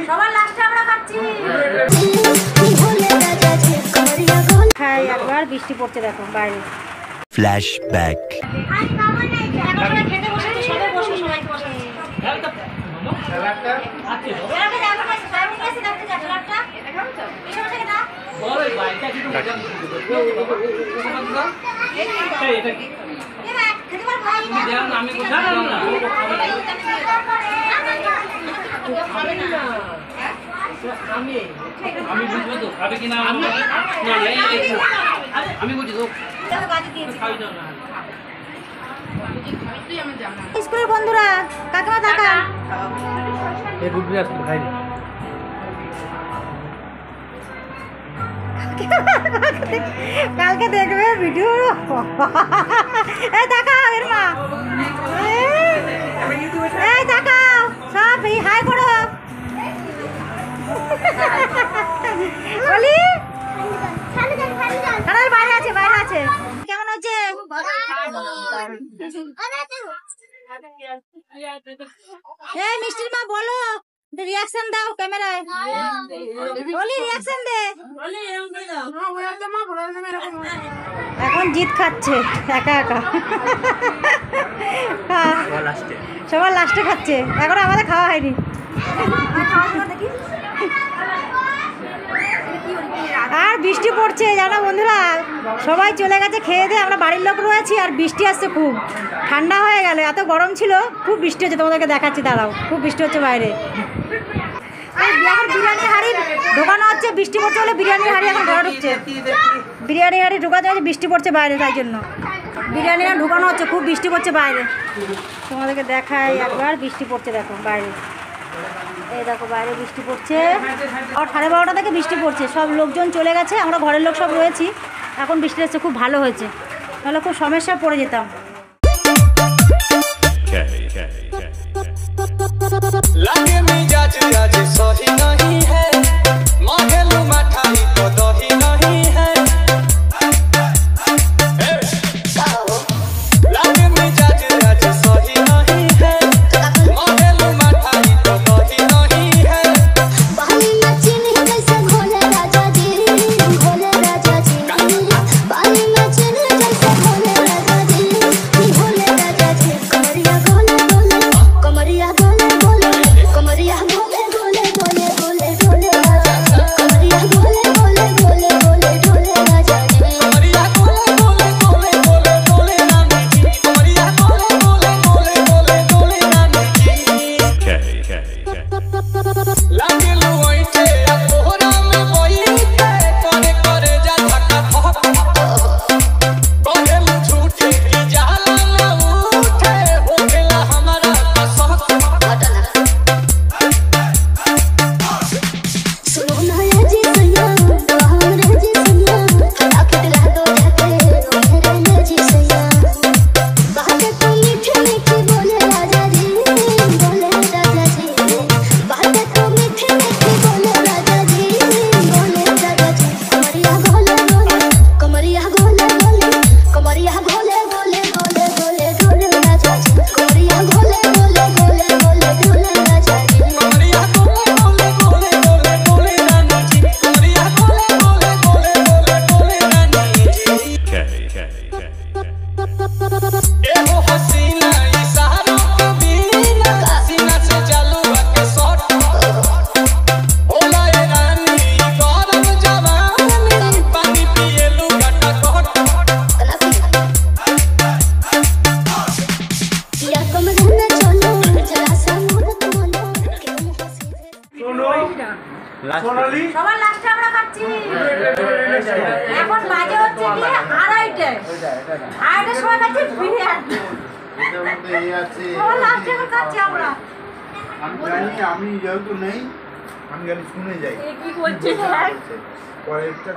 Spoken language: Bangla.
সবার লাস্টে আমরা খাচ্ছি। হ্যাঁ একবার বৃষ্টি পড়ছে দেখো বাইরে। ফ্ল্যাশব্যাক। খেতে বসে সবাই বসে সবাই বসে স্কুলের বন্ধুরা কাকিমা থাকা কালকে দেখবে ভিডিও। এই দেখাও এর মা, এই দেখাও সব হাই করো বলি। বাইরে আছে বাইরে আছে। কেমন হচ্ছে? এই মিষ্টির মা বলো, রিয়াকশন দাও ক্যামেরায়। বলি রিয়াকশন দে। এখন জিত খাচ্ছে একা একা, সবার লাস্টে খাচ্ছে। এখন আমাদের খাওয়া হয়নি। আর বৃষ্টি পড়ছে জানো বন্ধুরা, সবাই চলে গেছে খেয়ে দিয়ে, আমরা বাড়ির লোক রয়েছি আর বৃষ্টি আসছে খুব। ঠান্ডা হয়ে গেল, এত গরম ছিল, খুব বৃষ্টি হচ্ছে। তোমাদেরকে দেখাচ্ছি দাঁড়াও, খুব বৃষ্টি হচ্ছে বাইরে। এখন বিরিয়ানি হাঁড়ি ঢোকানো হচ্ছে, বৃষ্টি পড়ছে বলে বিরিয়ানির হাঁড়ি এখন ঘরে ঢুকছে। বিরিয়ানি হাঁড়ি ঢুকাতে হচ্ছে, বৃষ্টি পড়ছে বাইরে তাই জন্য বিরিয়ানি ঢুকানো হচ্ছে। খুব বৃষ্টি পড়ছে বাইরে, তোমাদেরকে দেখাই একবার। বৃষ্টি পড়ছে দেখো বাইরে, এই দেখো বাইরে বৃষ্টি পড়ছে। আর 12:30 থেকে বৃষ্টি পড়ছে, সব লোকজন চলে গেছে, আমরা ঘরের লোক সব রয়েছি। এখন বৃষ্টি হচ্ছে, খুব ভালো হয়েছে, তাহলে খুব সমস্যা পড়ে যেতাম। लागे मिजाज आज सही नहीं है, मांगलू मठाई तो दही नहीं है। लागे मिजाज आज सही नहीं है, मांगलू मठाई तो दही नहीं है। पानी में चीनी जैसे घोले राजा जी, घोले राजा जी। पानी में चीनी जैसे घोले राजा जी, घोले राजा जी। कमरिया गोले गोले, कमरिया गोले गोले, कमरिया गोले गोले गोले गोले गोले राजा जी। कमरिया गोले गोले गोले गोले गोले राजा जी। कमरिया गोले गोले गोले गोले गोले रानी जी, कमरिया गोले गोले गोले गोले गोले रानी जी। लागे लुइटे आ कोहरा में बोईते, करे करे जा धक्का धक। कहलू झूठे की जाला ना उठे, हो गेला हमारा कसक। सुनो ना ये जी सैया, हमरे जी सैया, आके दिला दो जाके मेरे जी सैया। बातें तो मीठी मीठी बोले राजा जी, बोले राजा जी। बातें तो मीठी मीठी बोले राजा जी, बोले राजा जी। कमरिया गोले गोले, कमरिया गोले गोले, कमरिया गोले गोले गोले गोले गोले राजा जी। कमरिया गोले गोले गोले गोले गोले राजा जी। कमरिया गोले गोले गोले गोले गोले रानी जी, कमरिया गोले गोले गोले गोले गोले रानी जी। ए हो हसीना इशारों के बिना, सीना से जलवा के शॉट। ओला ए रानी गरम जवानी, पानी पिए लू गटा कट। या कमरे में चलो जरा सा मुहूर्त मानो कि हम हंसी সবার লাস্টে আমরা খাচ্ছি। এখন বাজে হচ্ছে কি 2:30। 2:30 সময় খাচ্ছি বিরিয়ানি। সবার লাস্টে এখন খাচ্ছি আমরা। আমি যেহেতু নেই, আমি খালি শুনে যাই। কি করছিস? পরেরটা